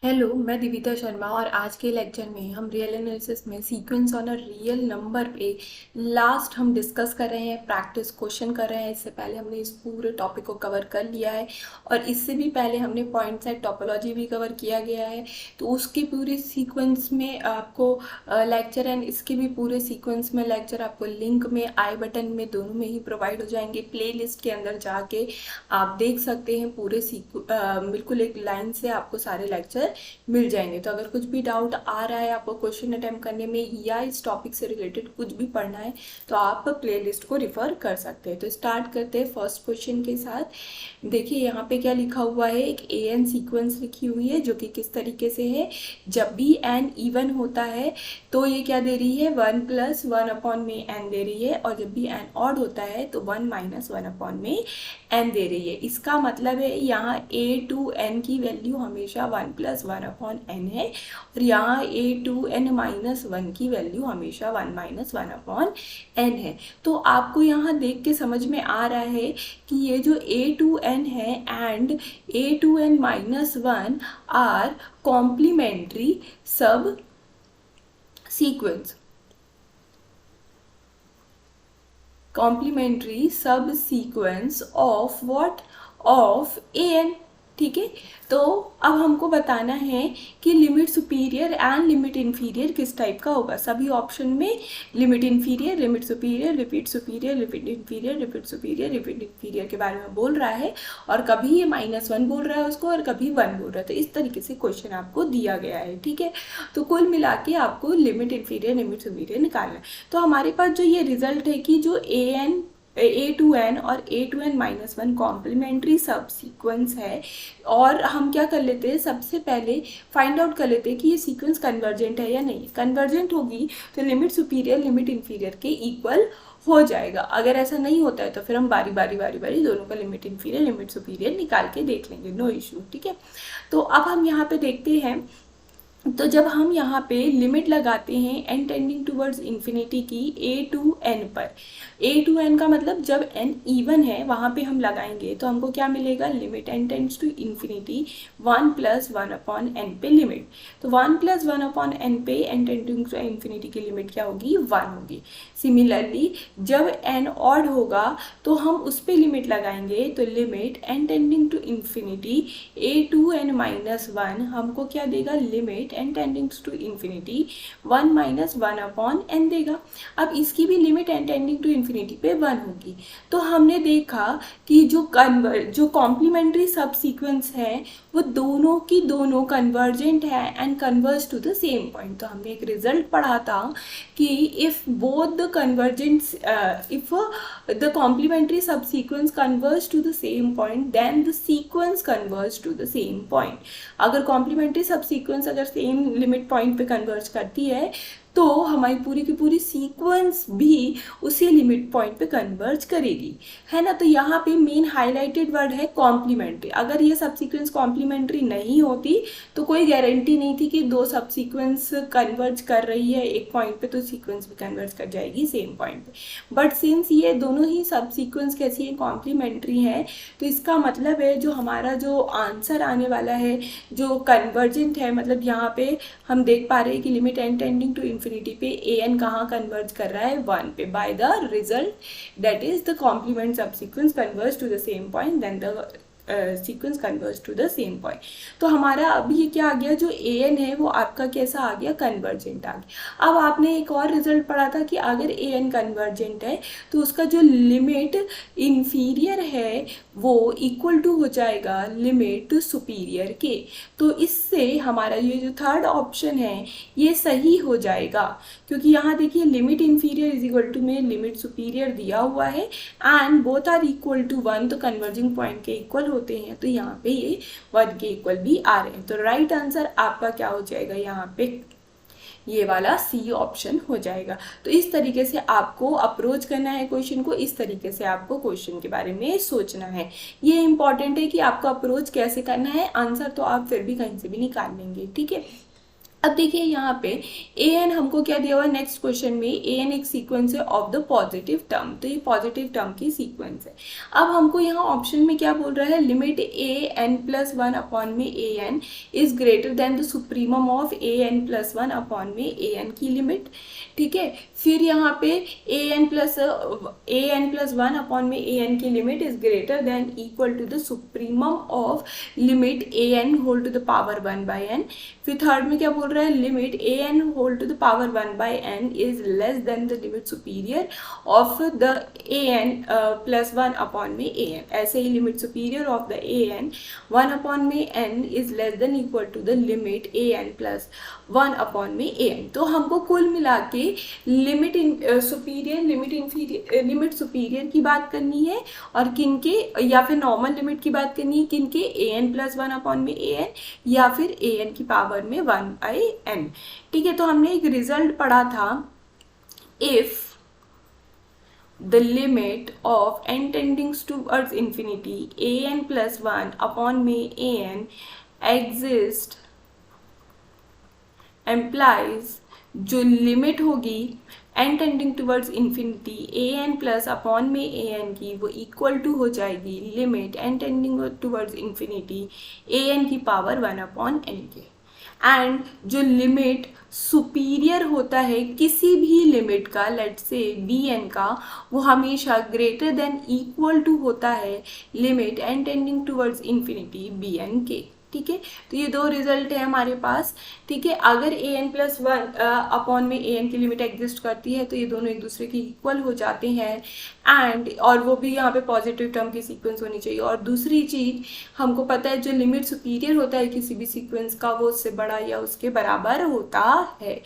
Hello, मैं दिविता शर्मा और आज के लेक्चर में हम रियल एनालिसिस में sequence on a real number पे लास्ट हम डिस्कस कर रहे हैं, प्रैक्टिस क्वेश्चन कर रहे हैं। इससे पहले हमने इस पूरे टॉपिक को कवर कर लिया है और इससे भी पहले हमने पॉइंट सेट टोपोलॉजी भी कवर किया गया है। तो उसके पूरे सीक्वेंस में आपको लेक्चर एंड इसके भी पूरे सीक्वेंस में लेक्चर आपको लिंक में आई बटन में दोनों में ही प्रोवाइड हो जाएंगे। प्ले लिस्ट के अंदर जाके आप देख सकते हैं पूरे बिल्कुल एक लाइन से आपको सारे लेक्चर मिल जाएंगे। तो अगर कुछ भी डाउट आ रहा है आपको क्वेश्चन अटेम्प्ट करने में या इस टॉपिक से रिलेटेड कुछ भी पढ़ना है तो आप प्लेलिस्ट को रिफर कर सकते हैं। तो स्टार्ट करते हैं फर्स्ट क्वेश्चन के साथ। देखिए यहाँ पे क्या लिखा हुआ है, एक ए एन सीक्वेंस लिखी हुई है जो कि किस तरीके से है, जब भी एन इवन होता है तो ये क्या दे रही है, 1 + 1 में एन दे रही है, और जब भी एन ऑड होता है तो 1 - 1 में एन दे रही है। इसका मतलब है यहाँ a2n की वैल्यू हमेशा 1 + 1/n है और यहाँ a2n-1 की वैल्यू हमेशा 1 - 1/n है। तो आपको यहाँ देख के समझ में आ रहा है कि ये जो a2n है एंड a2n-1 आर कॉम्प्लीमेंट्री सब सीक्वेंस, कॉम्प्लीमेंट्री सब sequence of what, of A N. ठीक है, तो अब हमको बताना है कि limit superior and limit inferior किस टाइप का होगा। सभी ऑप्शन में limit inferior, limit superior, repeat superior, limit inferior, repeat superior, repeat inferior के बारे में बोल रहा है और कभी ये -1 बोल रहा है उसको और कभी 1 बोल रहा है। तो इस तरीके से क्वेश्चन आपको दिया गया है। ठीक है, तो कुल मिला के आपको लिमिट इन्फीरियर, लिमिट सुपीरियर निकालना है। तो हमारे पास जो ये रिजल्ट है कि जो a2n और a2n-1 कॉम्प्लीमेंट्री सब सीक्वेंस है, और हम क्या कर लेते हैं, सबसे पहले फाइंड आउट कर लेते हैं कि ये सीक्वेंस कन्वर्जेंट है या नहीं। कन्वर्जेंट होगी तो लिमिट सुपीरियर लिमिट इन्फीरियर के इक्वल हो जाएगा। अगर ऐसा नहीं होता है तो फिर हम बारी बारी दोनों का लिमिट इन्फीरियर लिमिट सुपीरियर निकाल के देख लेंगे, नो इशू। ठीक है, तो अब हम यहाँ पे देखते हैं। तो जब हम यहाँ पे लिमिट लगाते हैं n टेंडिंग टूवर्ड्स इन्फिनिटी की a2n पर, a2n का मतलब जब n इवन है वहाँ पे हम लगाएंगे तो हमको क्या मिलेगा, limit n tends to infinity 1 + 1/n पे लिमिट। तो 1 + 1/n पे n टेंडिंग टू इन्फिनिटी की लिमिट क्या होगी, 1 होगी। सिमिलरली जब n ऑड होगा तो हम उस पर लिमिट लगाएंगे तो limit n tending to infinity a2n-1 हमको क्या देगा, limit n tendings to infinity 1 - 1/n देगा। अब इसकी भी limit n tending to infinity पे 1 होगी। तो हमने देखा कि जो कॉम्प्लीमेंट्री सब सीक्वेंस है वो दोनों की दोनों कन्वर्जेंट है and converge to the same point. तो हमने एक रिजल्ट पढ़ा था कि if both the convergents if the complementary सब sequence converge to the same point then the sequence converge to the same point. अगर कॉम्प्लीमेंट्री सब सीक्वेंस अगर सेम लिमिट पॉइंट पे कन्वर्ज करती है तो हमारी पूरी की पूरी सीक्वेंस भी उसी लिमिट पॉइंट पे कन्वर्ज करेगी, है ना। तो यहाँ पे मेन हाईलाइटेड वर्ड है कॉम्प्लीमेंट्री। अगर ये सब सीक्वेंस कॉम्प्लीमेंट्री नहीं होती तो कोई गारंटी नहीं थी कि दो सब सीक्वेंस कन्वर्ज कर रही है एक पॉइंट पे तो सीक्वेंस भी कन्वर्ज कर जाएगी सेम पॉइंट पे। बट सिंस ये दोनों ही सब सीक्वेंस कैसी है, कॉम्प्लीमेंट्री है, तो इसका मतलब है जो हमारा जो आंसर आने वाला है जो कन्वर्जेंट है, मतलब यहाँ पे हम देख पा रहे हैं कि limit n tending to infinity पे an कहाँ कन्वर्ज कर रहा है, 1 पे, by the result that is the complement subsequence converge to the same point then the sequence converge to the same point. तो हमारा अभी ये क्या आ गया, जो an है वो आपका कैसा आ गया, कन्वर्जेंट आ गया। अब आपने एक और रिजल्ट पढ़ा था कि अगर an कन्वर्जेंट है तो उसका जो लिमिट इन्फीरियर है वो इक्वल टू हो जाएगा लिमिट सुपीरियर के। तो इससे हमारा ये जो थर्ड ऑप्शन है ये सही हो जाएगा, क्योंकि यहाँ देखिए limit inferior is equal to में लिमिट सुपीरियर दिया हुआ है and both are equal to 1, तो कन्वर्जिंग पॉइंट के इक्वल होते हैं। तो यहाँ पे ये 1 के इक्वल भी आ रहे हैं। तो राइट आंसर आपका क्या हो जाएगा, यहाँ पे ये वाला सी ऑप्शन हो जाएगा। तो इस तरीके से आपको अप्रोच करना है क्वेश्चन को, इस तरीके से आपको क्वेश्चन के बारे में सोचना है। ये इंपॉर्टेंट है कि आपको अप्रोच कैसे करना है, आंसर तो आप फिर भी कहीं से भी निकाल लेंगे। ठीक है, अब देखिए यहाँ पे ए एन हमको क्या दिया हुआ है नेक्स्ट क्वेश्चन में, ए एन एक सीक्वेंस है ऑफ द पॉजिटिव टर्म, तो ये पॉजिटिव टर्म की सीक्वेंस है। अब हमको यहाँ ऑप्शन में क्या बोल रहा है, limit A N plus one upon में ए n is greater than the supremum of A N plus one upon में ए एन की लिमिट, ठीक है। फिर यहाँ पे A N plus one upon में ए एन की limit is greater than equal to the supremum of limit A N whole to the power one by N. फिर थर्ड में क्या बोल रहा है, limit A N whole to the power one by N is less than the limit superior of the A N plus one upon में ए N. ऐसे ही limit superior of the A n one upon में n is less than equal to the limit A N plus one upon में A N. तो हमको कुल मिला के लिमिट सुपीरियर लिमिट सुपीरियर की बात करनी है और किन के, या फिर नॉर्मल लिमिट की बात करनी है किन के, A N plus one upon में ए एन या फिर ए एन की पावर में वन बाई एन, ठीक है। तो हमने एक रिजल्ट पढ़ा था, if the limit of n tending towards infinity a n plus 1 upon में a n exist implies जो लिमिट होगी n tending towards infinity a N plus upon में ए एन की वो इक्वल टू हो जाएगी limit n tending towards infinity a N की power one upon n के। एंड जो लिमिट सुपीरियर होता है किसी भी लिमिट का, लेट से बी एन का, वो हमेशा ग्रेटर देन इक्वल टू होता है limit N tending towards infinity B N के, ठीक है। तो ये दो रिजल्ट है हमारे पास, ठीक है। अगर A N plus one upon में ए एन की लिमिट एग्जिस्ट करती है तो ये दोनों एक दूसरे के इक्वल हो जाते हैं, एंड और वो भी यहाँ पे पॉजिटिव टर्म की सीक्वेंस होनी चाहिए। और दूसरी चीज़ हमको पता है जो लिमिट सुपीरियर होता है किसी भी सीक्वेंस का वो उससे बड़ा या उसके बराबर होता है,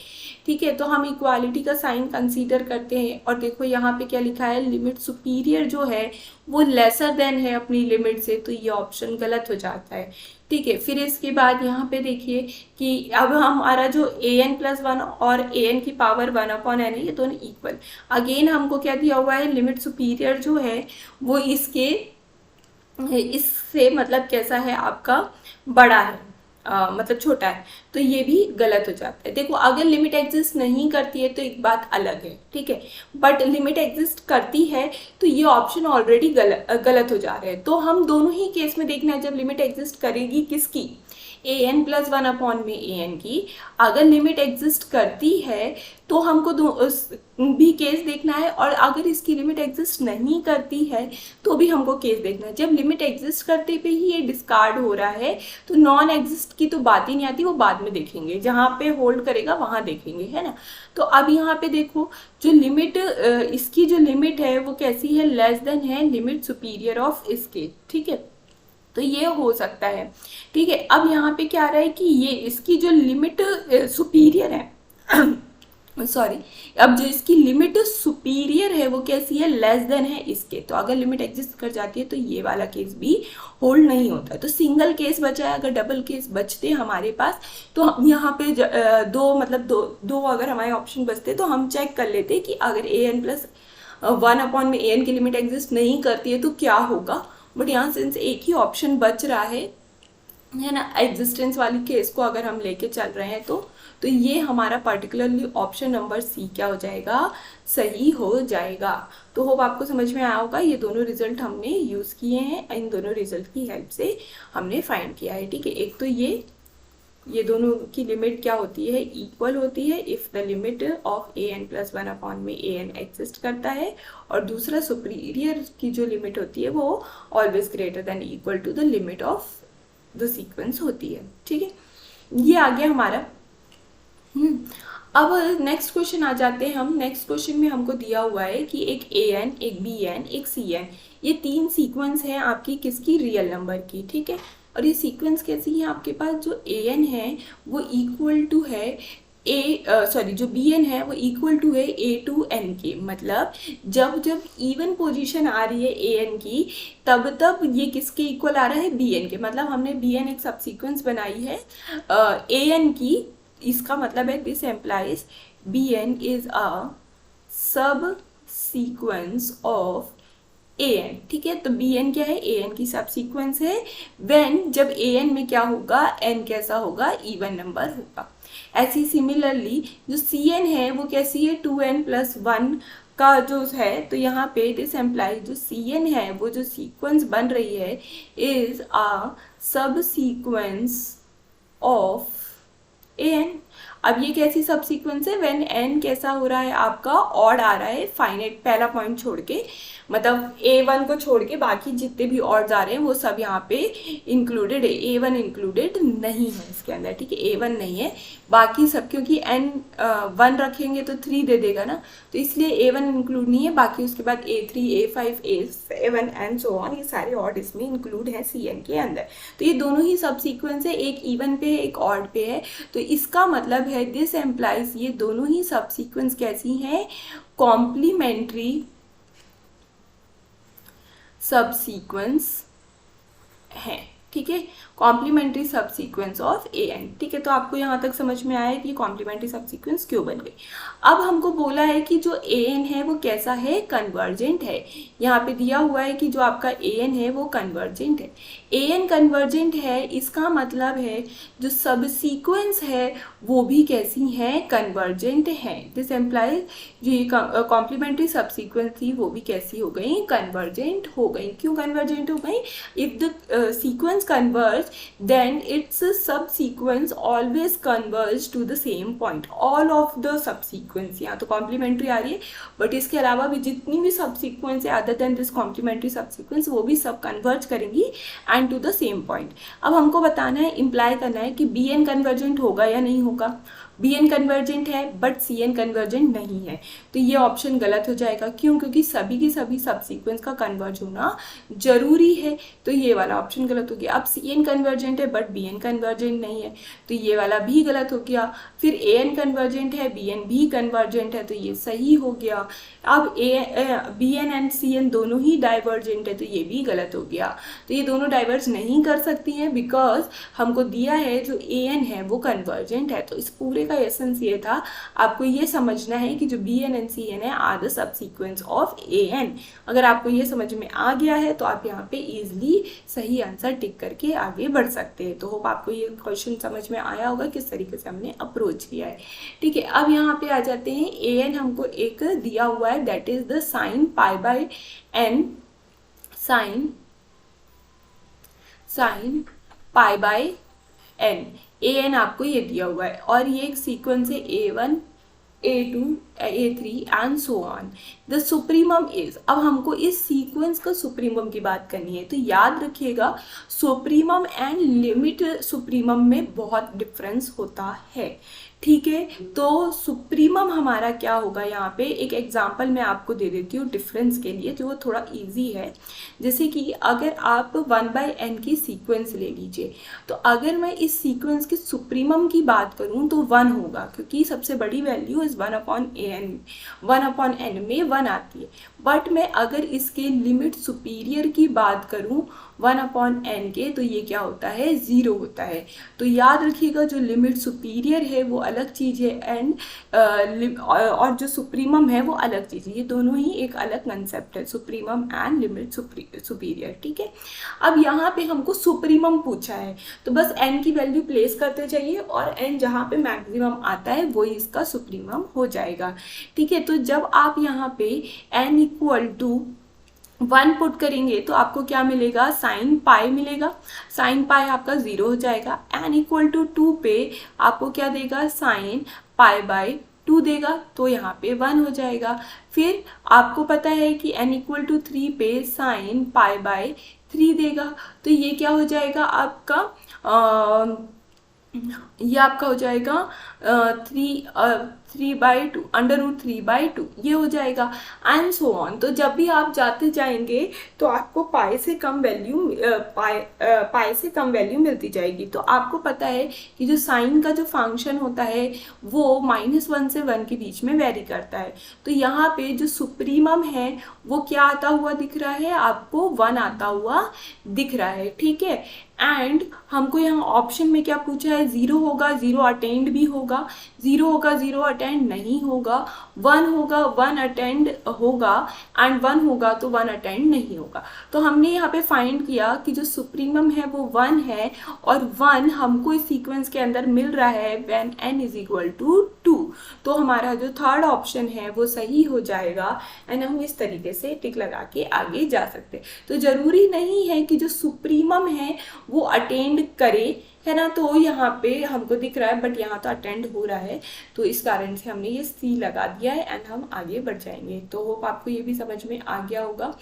ठीक है। तो हम इक्वालिटी का साइन कंसीडर करते हैं और देखो यहाँ पे क्या लिखा है, लिमिट सुपीरियर जो है वो लेसर देन है अपनी लिमिट से, तो ये ऑप्शन गलत हो जाता है, ठीक है। फिर इसके बाद यहाँ पे देखिए कि अब हमारा जो ए एन प्लस वन और ए एन की पावर वन अपॉन एन है ये दोनों इक्वल। अगेन हमको क्या दिया हुआ है, लिमिट सुपीरियर जो है वो इससे मतलब कैसा है आपका, बड़ा है, मतलब छोटा है, तो ये भी गलत हो जाता है। देखो अगर लिमिट एग्जिस्ट नहीं करती है तो एक बात अलग है, ठीक है, बट लिमिट एग्जिस्ट करती है तो ये ऑप्शन ऑलरेडी गलत हो जा रहे हैं। तो हम दोनों ही केस में देखना है, जब लिमिट एग्जिस्ट करेगी किसकी, A N plus one upon में ए एन की, अगर लिमिट एग्जिस्ट करती है तो हमको भी केस देखना है, और अगर इसकी लिमिट एग्जिस्ट नहीं करती है तो भी हमको केस देखना है। जब लिमिट एग्जिस्ट करते पे ही ये डिस्कार्ड हो रहा है तो नॉन एग्जिस्ट की तो बात ही नहीं आती, वो बाद में देखेंगे, जहाँ पे होल्ड करेगा वहाँ देखेंगे, है ना। तो अब यहाँ पे देखो जो लिमिट इसकी जो लिमिट है वो कैसी है, लेस देन है लिमिट सुपीरियर ऑफ इसके, ठीक है। तो ये हो सकता है, ठीक है। अब यहाँ पे क्या आ रहा है कि ये इसकी जो लिमिट सुपीरियर है सॉरी, अब जो इसकी लिमिट सुपीरियर है वो कैसी है, लेस देन है इसके, तो अगर लिमिट एग्जिस्ट कर जाती है तो ये वाला केस भी होल्ड नहीं होता है। तो सिंगल केस बचा है, अगर डबल केस बचते हमारे पास तो हम यहाँ पे दो अगर हमारे ऑप्शन बचते तो हम चेक कर लेते कि अगर A N plus one upon में ए एन की लिमिट एग्जिस्ट नहीं करती है तो क्या होगा, बट यहाँ सिंस एक ही ऑप्शन बच रहा है ना, एग्जिस्टेंस वाली केस को अगर हम लेके चल रहे हैं तो ये हमारा पर्टिकुलरली ऑप्शन नंबर सी क्या हो जाएगा, सही हो जाएगा। तो होप आपको समझ में आया होगा। ये दोनों रिजल्ट हमने यूज़ किए हैं, इन दोनों रिजल्ट की हेल्प से हमने फाइंड किया है, ठीक है। एक तो ये दोनों की लिमिट क्या होती है, इक्वल होती है if the limit of A N plus one upon में ए एन एग्जिस्ट करता है, और दूसरा सुपीरियर की जो लिमिट होती है वो always greater than equal to the limit of the sequence होती है, ठीक है। ये आ गया हमारा। अब नेक्स्ट क्वेश्चन आ जाते हैं हम। नेक्स्ट क्वेश्चन में हमको दिया हुआ है कि एक ए एन, एक बी एन, एक सी एन, ये तीन सीक्वेंस हैं आपकी किसकी, रियल नंबर की, ठीक है। और ये सीक्वेंस कैसी है आपके पास, जो ए एन है वो इक्वल टू है जो बी एन है वो इक्वल टू है ए टू एन के, मतलब जब इवन पोजीशन आ रही है ए एन की तब ये किसके इक्वल आ रहा है, बी एन के। मतलब हमने बी एन एक सब सीक्वेंस बनाई है ए एन की, इसका मतलब है this implies B N is a sub sequence of A N, ठीक है। तो बी एन क्या है, ए एन की सब सीक्वेंस है व्हेन जब ए एन में क्या होगा, एन कैसा होगा, इवन नंबर होगा। ऐसी सिमिलरली जो सी एन है वो कैसी है, 2n+1 का जो है, तो यहाँ पे दिस एम्प्लाइज जो सी एन है वो जो सीक्वेंस बन रही है is a sub sequence of A N. अब ये कैसी सब सीक्वेंस है, व्हेन एन कैसा हो रहा है आपका, ऑड आ रहा है, फाइनाइट पहला पॉइंट छोड़ के, मतलब A1 को छोड़ के बाकी जितने भी ऑड्स आ रहे हैं वो सब यहाँ पे इंक्लूडेड है, A1 इंक्लूडेड नहीं है इसके अंदर, ठीक है, A1 नहीं है, बाकी सब, क्योंकि n 1 रखेंगे तो 3 दे देगा ना, तो इसलिए A1 इंक्लूड नहीं है, बाकी उसके बाद A3, A5, A7 and so on, ये सारे ऑड इसमें इंक्लूड है Cn के अंदर। तो ये दोनों ही सब सीक्वेंस है, एक इवन पे है एक ऑड पे है, तो इसका मतलब है दिस एम्प्लाइज ये दोनों ही सब सीक्वेंस कैसी हैं, कॉम्प्लीमेंट्री सब सीक्वेंस है, ठीक है, कॉम्प्लीमेंट्री सब सीक्वेंस ऑफ ए एन, ठीक है। तो आपको यहाँ तक समझ में आया कि कॉम्प्लीमेंट्री सब सीक्वेंस क्यों बन गई। अब हमको बोला है कि जो ए एन है वो कैसा है, कन्वर्जेंट है। यहाँ पे दिया हुआ है कि जो आपका ए एन है वो कन्वर्जेंट है। ए एन कन्वर्जेंट है, इसका मतलब है जो सब सीक्वेंस है वो भी कैसी हैं, कन्वर्जेंट है। दिस एम्प्लाइज जो ये कॉम्प्लीमेंट्री सब सीक्वेंस थी वो भी कैसी हो गई, कन्वर्जेंट हो गई। क्यों कन्वर्जेंट हो गई, if the sequence converge then its subsequence always converge to the same point, all of the subsequence, यहाँ तो कॉम्प्लीमेंट्री आ रही है बट इसके अलावा भी जितनी भी सबसीक्वेंस है other than this complementary subsequence वो भी सब कन्वर्ज करेंगी and to the same point. अब हमको बताना है, इम्प्लाई करना है कि बी एन कन्वर्जेंट होगा या नहीं होगा। बी एन कन्वर्जेंट है बट सी एन कन्वर्जेंट नहीं है, तो ये ऑप्शन गलत हो जाएगा। क्यों, क्योंकि सभी की सभी सबसीक्वेंस का कन्वर्ज होना जरूरी है, तो ये वाला ऑप्शन गलत हो गया। अब सी एन कन्वर्जेंट है बट बी एन कन्वर्जेंट नहीं है, तो ये वाला भी गलत हो गया। फिर ए एन कन्वर्जेंट है, बी एन भी कन्वर्जेंट है, तो ये सही हो गया। अब B N and C N दोनों ही डाइवर्जेंट है, तो ये भी गलत हो गया। तो ये दोनों डाइवर्ज नहीं कर सकती हैं बिकॉज हमको दिया है जो ए एन है वो कन्वर्जेंट है। तो इस पूरे का एसेंस ये था, आपको ये समझना है कि जो b N and C n है आर द सब सीक्वेंस ऑफ ए एन। अगर आपको ये समझ में आ गया है तो आप यहाँ पे इजिली सही आंसर टिक करके आगे बढ़ सकते हैं। तो होप आपको ये क्वेश्चन समझ में आया होगा किस तरीके से हमने अप्रोच किया है, ठीक है। अब यहाँ पे आ जाते हैं, ए एन हमको एक दिया हुआ है that is the sine pi by N, sine pi by N, A N आपको ये दिया हुआ है और ये एक सीक्वेंस है A1, A2, A3 and so on. The supremum is, अब हमको इस सीक्वेंस का सुप्रीमम की बात करनी है, तो याद रखिएगा सुप्रीमम एंड लिमिट सुप्रीमम में बहुत डिफरेंस होता है, ठीक है। तो सुप्रीमम हमारा क्या होगा, यहाँ पे एक एग्जांपल मैं आपको दे देती हूँ डिफरेंस के लिए जो थोड़ा इजी है। जैसे कि अगर आप 1/n की सीक्वेंस ले लीजिए, तो अगर मैं इस सीक्वेंस के सुप्रीमम की बात करूँ तो 1 होगा, क्योंकि सबसे बड़ी वैल्यू इज 1/n, 1/n में 1 आती है। बट मैं अगर इसके लिमिट सुपीरियर की बात करूँ 1/n के, तो ये क्या होता है, 0 होता है। तो याद रखिएगा जो लिमिट सुपीरियर है वो अलग चीज़ है एंड और जो सुप्रीमम है वो अलग चीज़ है, ये दोनों ही एक अलग कंसेप्ट है, सुप्रीमम एंड लिमिट सुपीरियर, ठीक है। अब यहाँ पे हमको सुप्रीमम पूछा है, तो बस n की वैल्यू प्लेस करते जाइए और n जहाँ पे मैक्सिमम आता है वही इसका सुप्रीमम हो जाएगा, ठीक है। तो जब आप यहाँ पे n इक्वल टू 1 पुट करेंगे तो आपको क्या मिलेगा, साइन पाई मिलेगा, साइन पाई आपका 0 हो जाएगा। n इक्वल टू 2 पे आपको क्या देगा, साइन पाई बाय 2 देगा, तो यहाँ पे 1 हो जाएगा। फिर आपको पता है कि n इक्वल टू 3 पे साइन पाई बाय 3 देगा, तो ये क्या हो जाएगा आपका, ये आपका हो जाएगा 3/2 √3/2 ये हो जाएगा एंड सो ऑन। तो जब भी आप जाते जाएंगे तो आपको पाई से कम वैल्यू मिलती जाएगी। तो आपको पता है कि जो साइन का जो फंक्शन होता है वो -1 से 1 के बीच में वेरी करता है। तो यहाँ पे जो सुप्रीमम है वो क्या आता हुआ दिख रहा है आपको, 1 आता हुआ दिख रहा है, ठीक है। एंड हमको यहाँ ऑप्शन में क्या पूछा है, 0 होगा, 0 अटेंड भी होगा, 0 होगा, 0 अटेंड नहीं होगा, 1 होगा, 1 अटेंड होगा, एंड 1 होगा तो 1 अटेंड नहीं होगा। तो हमने यहाँ पे फाइंड किया कि जो सुप्रीमम है वो 1 है, और 1 हमको इस सीक्वेंस के अंदर मिल रहा है when n is equal to 2। तो हमारा जो थर्ड ऑप्शन है वो सही हो जाएगा, एंड हम इस तरीके से टिक लगा के आगे जा सकते हैं। तो जरूरी नहीं है कि जो सुप्रीमम है वो अटेंड करे, है ना। तो यहाँ पे हमको दिख रहा है बट यहाँ तो अटेंड हो रहा है, तो इस कारण से हमने ये सी लगा दिया है, एंड हम आगे बढ़ जाएंगे। तो होप आपको ये भी समझ में आ गया होगा।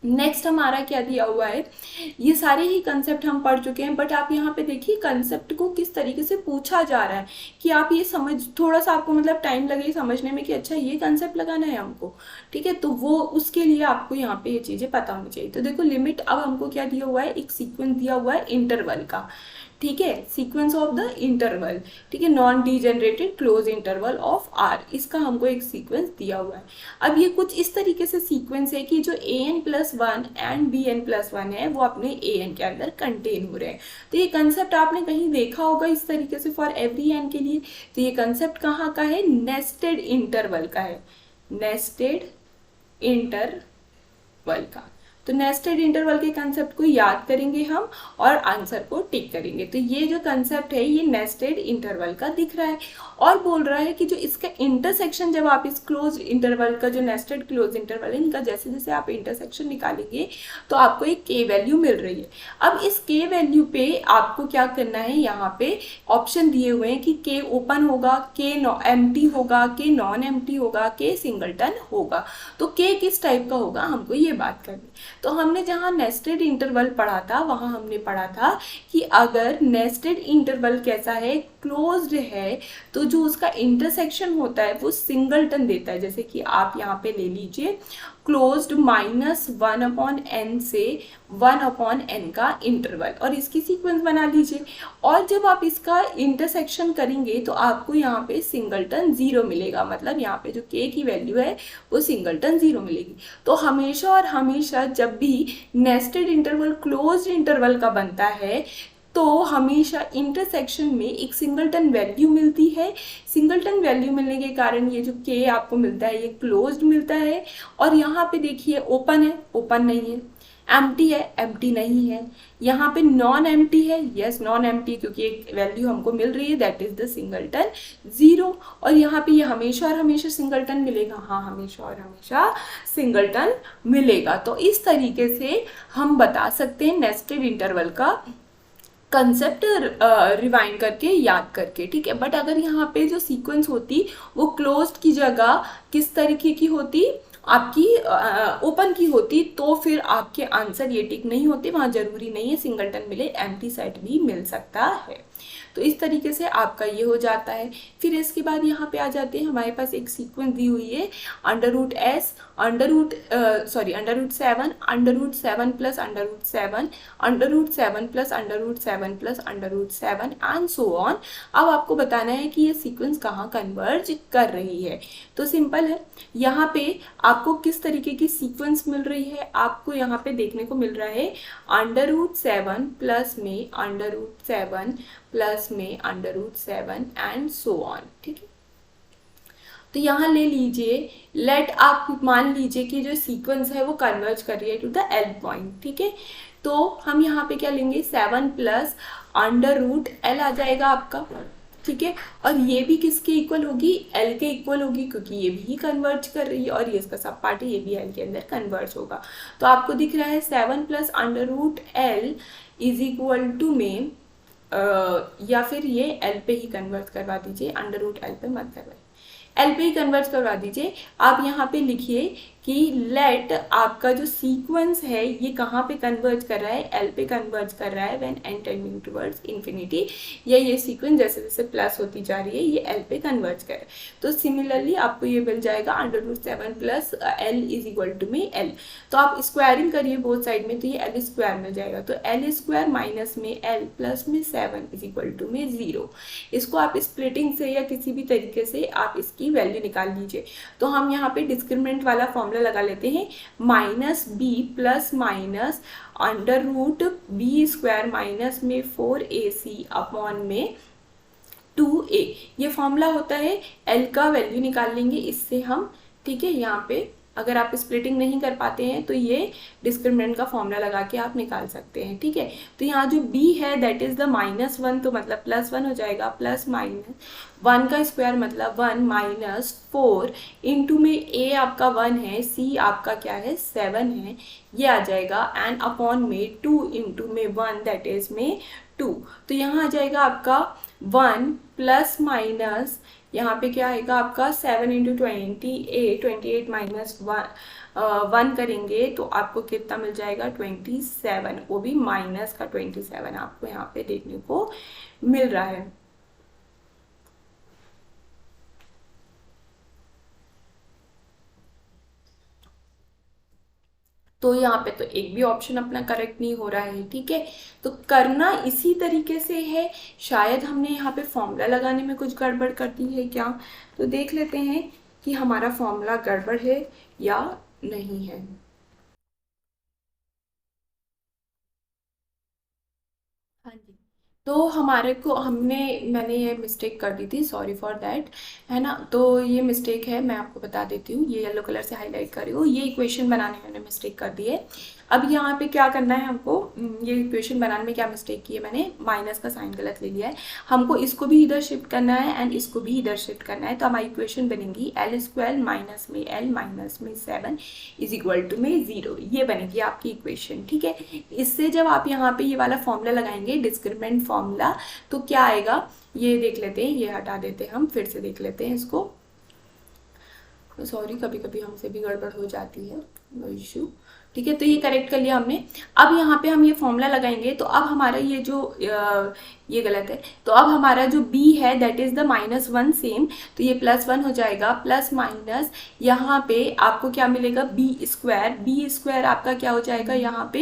नेक्स्ट हमारा क्या दिया हुआ है, ये सारे ही कंसेप्ट हम पढ़ चुके हैं, बट आप यहाँ पे देखिए कंसेप्ट को किस तरीके से पूछा जा रहा है कि आप ये समझ, थोड़ा सा आपको मतलब टाइम लगे समझने में कि अच्छा ये कंसेप्ट लगाना है हमको, ठीक है। तो वो उसके लिए आपको यहाँ पे ये चीज़ें पता होनी चाहिए। तो देखो लिमिट, अब हमको क्या दिया हुआ है, एक सीक्वेंस दिया हुआ है इंटरवल का, ठीक है, सीक्वेंस ऑफ द इंटरवल, ठीक है, non degenerated closed interval of R, इसका हमको एक सीक्वेंस दिया हुआ है। अब ये कुछ इस तरीके से सीक्वेंस है कि जो an+1 एंड bn+1 है वो अपने an के अंदर कंटेन हो रहे हैं। तो ये कंसेप्ट आपने कहीं देखा होगा इस तरीके से फॉर एवरी n के लिए। तो ये कंसेप्ट कहाँ का है, नेस्टेड इंटरवल का है, नेस्टेड इंटरवल का। तो नेस्टेड इंटरवल के कंसेप्ट को याद करेंगे हम और आंसर को टिक करेंगे। तो ये जो कंसेप्ट है ये नेस्टेड इंटरवल का दिख रहा है, और बोल रहा है कि जो इसका इंटरसेक्शन, जब आप इस क्लोज इंटरवल का जो नेस्टेड क्लोज इंटरवल है इनका जैसे जैसे आप इंटरसेक्शन निकालेंगे तो आपको एक के वैल्यू मिल रही है। अब इस के वैल्यू पे आपको क्या करना है, यहाँ पे ऑप्शन दिए हुए हैं कि के ओपन होगा, के एम्प्टी होगा, के नॉन एम्प्टी होगा, के सिंगलटन होगा। तो के किस टाइप का होगा हमको ये बात करनी। तो हमने जहाँ नेस्टेड इंटरवल पढ़ा था वहाँ हमने पढ़ा था कि अगर नेस्टेड इंटरवल कैसा है, क्लोज्ड है, तो जो उसका इंटरसेक्शन होता है वो सिंगलटन देता है। जैसे कि आप यहाँ पे ले लीजिए क्लोज्ड -1/n से 1/n का इंटरवल, और इसकी सीक्वेंस बना लीजिए, और जब आप इसका इंटरसेक्शन करेंगे तो आपको यहाँ पे सिंगलटन 0 मिलेगा, मतलब यहाँ पे जो k की वैल्यू है वो सिंगलटन 0 मिलेगी। तो हमेशा और हमेशा जब भी नेस्टेड इंटरवल क्लोज्ड इंटरवल का बनता है तो हमेशा इंटरसेक्शन में एक सिंगलटन वैल्यू मिलती है। सिंगलटन वैल्यू मिलने के कारण ये जो के आपको मिलता है ये क्लोज्ड मिलता है, और यहाँ पे देखिए ओपन है, ओपन नहीं है, एम्प्टी है, एम्प्टी नहीं है, यहाँ पे नॉन एम्प्टी है, यस नॉन एम्प्टी, क्योंकि एक वैल्यू हमको मिल रही है दैट इज द सिंगलटन 0, और यहाँ पे ये हमेशा और हमेशा सिंगलटन मिलेगा, हाँ हमेशा और हमेशा सिंगलटन मिलेगा। तो इस तरीके से हम बता सकते हैं नेस्टेड इंटरवल का कंसेप्ट रिवाइंड करके, याद करके, ठीक है। बट अगर यहाँ पे जो सीक्वेंस होती वो क्लोज्ड की जगह किस तरीके की होती, आपकी ओपन की होती, तो फिर आपके आंसर ये टिक नहीं होते, वहाँ जरूरी नहीं है सिंगलटन मिले, एम्प्टी सेट भी मिल सकता है। तो इस तरीके से आपका ये हो जाता है। फिर इसके बाद यहाँ पे आ जाते हैं, हमारे पास एक सीक्वेंस दी हुई है √7 plus √7 plus √7 plus √7 and so on. अब आपको बताना है कि ये सीक्वेंस कहाँ कन्वर्ज कर रही है। तो सिंपल है, यहाँ पे आपको किस तरीके की सीक्वेंस मिल रही है, आपको यहाँ पे देखने को मिल रहा है √7 प्लस में √7 प्लस में √7 एंड सो ऑन, ठीक है। तो यहाँ ले लीजिए, लेट आप मान लीजिए कि जो सीक्वेंस है वो कन्वर्ज कर रही है टू द एल पॉइंट, ठीक है। तो हम यहाँ पे क्या लेंगे, 7 प्लस √L आ जाएगा आपका, ठीक है, और ये भी किसके इक्वल होगी, L के इक्वल होगी, क्योंकि ये भी कन्वर्ज कर रही है और ये इसका सब पार्ट है, ये भी L के अंदर कन्वर्ज होगा। तो आपको दिख रहा है 7 plus √L is equal to में या फिर ये L पे ही कन्वर्ट करवा दीजिए, √L पे मत करवाइए, L पे ही कन्वर्ट करवा दीजिए। आप यहाँ पे लिखिए कि लेट आपका जो सीक्वेंस है ये कहाँ पे कन्वर्ज कर रहा है, L पे कन्वर्ज कर रहा है when n tending towards infinity, या ये सीक्वेंस जैसे जैसे प्लस होती जा रही है ये L पे कन्वर्ज कर रहा है। तो सिमिलरली आपको ये मिल जाएगा √7 plus L is equal to में L। तो आप स्क्वायरिंग करिए बोथ साइड में, तो ये L स्क्वायर मिल जाएगा, तो L स्क्वायर माइनस में L प्लस में 7 इज इक्वल टू में 0। इसको आप स्प्लिटिंग से या किसी भी तरीके से आप इसकी की वैल्यू निकाल लीजिए। तो हम यहाँ पे डिस्क्रिमिनेंट वाला फॉर्मूला लगा लेते हैं, minus B plus minus under root B square minus में 4ac अपॉन में 2a। ये फॉर्मूला होता है, एल का वैल्यू निकाल लेंगे इससे हम, ठीक है। यहाँ पे अगर आप स्प्लिटिंग नहीं कर पाते हैं तो ये डिस्क्रिमिनेंट का फॉर्मूला लगा के आप निकाल सकते हैं, ठीक है। तो यहाँ जो b है दैट इज द -1, तो मतलब +1 हो जाएगा, प्लस माइनस 1 का स्क्वायर मतलब 1 माइनस 4 इंटू में a आपका 1 है, c आपका क्या है 7 है, ये आ जाएगा, एंड अपॉन में 2 इंटू में 1 दैट इज में 2। तो यहाँ आ जाएगा आपका 1 प्लस माइनस यहाँ पे क्या आएगा आपका 7 इंटू 28 माइनस 1 करेंगे तो आपको कितना मिल जाएगा 27, वो भी माइनस का 27 आपको यहाँ पे देखने को मिल रहा है। तो यहाँ पे तो एक भी ऑप्शन अपना करेक्ट नहीं हो रहा है, ठीक है। तो करना इसी तरीके से है, शायद हमने यहाँ पे फॉर्मूला लगाने में कुछ गड़बड़ कर दी है क्या, तो देख लेते हैं कि हमारा फॉर्मूला गड़बड़ है या नहीं है। हाँ जी, तो हमारे को मैंने ये मिस्टेक कर दी थी, सॉरी फॉर दैट, है ना। तो ये मिस्टेक है, मैं आपको बता देती हूँ, ये येलो कलर से हाईलाइट कर रही हूँ, ये इक्वेशन बनाने में मैंने मिस्टेक कर दी है। अब यहाँ पे क्या करना है हमको, ये इक्वेशन बनाने में क्या मिस्टेक की है मैंने, माइनस का साइन गलत ले लिया है, हमको इसको भी इधर शिफ्ट करना है एंड इसको भी इधर शिफ्ट करना है। तो हमारी इक्वेशन बनेगी l² माइनस में l माइनस में 7 इज इक्वल टू में 0, ये बनेगी आपकी इक्वेशन, ठीक है। इससे जब आप यहाँ पे ये वाला फॉर्मूला लगाएंगे डिस्क्रिमिनेंट फॉर्मूला, तो क्या आएगा ये देख लेते हैं, ये हटा देते हैं, हम फिर से देख लेते हैं इसको, सॉरी कभी कभी हमसे भी गड़बड़ हो जाती है, नो इशू, ठीक है। तो ये करेक्ट कर लिया हमने। अब यहाँ पे हम ये फॉर्मूला लगाएंगे तो अब हमारा ये जो ये गलत है, तो अब हमारा जो b है दैट इज द -1 सेम, तो ये +1 हो जाएगा, प्लस माइनस यहाँ पे आपको क्या मिलेगा b² आपका क्या हो जाएगा यहाँ पे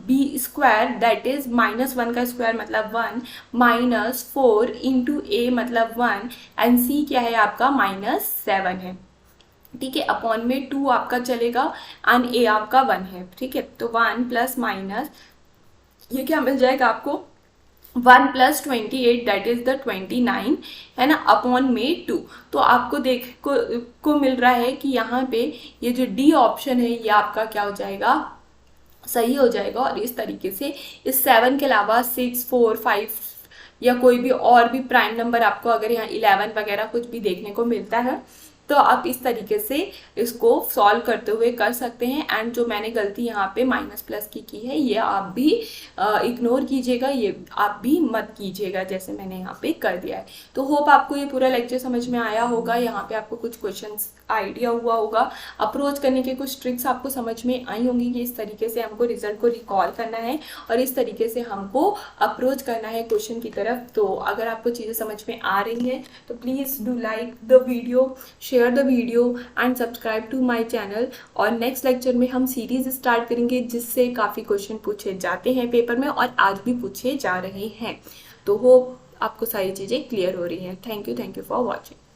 b² दैट इज -1 का स्क्वायर मतलब 1 माइनस 4 इंटू a मतलब 1 एंड c क्या है आपका -7 है, ठीक है, अपॉन में 2 आपका चलेगा एंड a आपका 1 है, ठीक है। तो 1 प्लस माइनस ये क्या मिल जाएगा आपको 1 प्लस 28 दैट इज द 29, है ना, अपॉन में 2। तो आपको देख को मिल रहा है कि यहाँ पे ये जो डी ऑप्शन है ये आपका क्या हो जाएगा, सही हो जाएगा। और इस तरीके से इस 7 के अलावा 6, 4, 5 या कोई भी और भी प्राइम नंबर आपको अगर यहाँ 11 वगैरह कुछ भी देखने को मिलता है तो आप इस तरीके से इसको सॉल्व करते हुए कर सकते हैं। एंड जो मैंने गलती यहाँ पे माइनस प्लस की है ये आप भी इग्नोर कीजिएगा, ये आप भी मत कीजिएगा जैसे मैंने यहाँ पे कर दिया है। तो होप आपको ये पूरा लेक्चर समझ में आया होगा, यहाँ पे आपको कुछ क्वेश्चंस आइडिया हुआ होगा, अप्रोच करने के कुछ ट्रिक्स आपको समझ में आई होंगी कि इस तरीके से हमको रिजल्ट को रिकॉल करना है और इस तरीके से हमको अप्रोच करना है क्वेश्चन की तरफ। तो अगर आपको चीज़ें समझ में आ रही हैं तो please do like the video, share the video and subscribe to my channel. और नेक्स्ट लेक्चर में हम सीरीज स्टार्ट करेंगे जिससे काफ़ी क्वेश्चन पूछे जाते हैं पेपर में और आज भी पूछे जा रहे हैं। तो होप आपको सारी चीज़ें क्लियर हो रही हैं। Thank you for watching.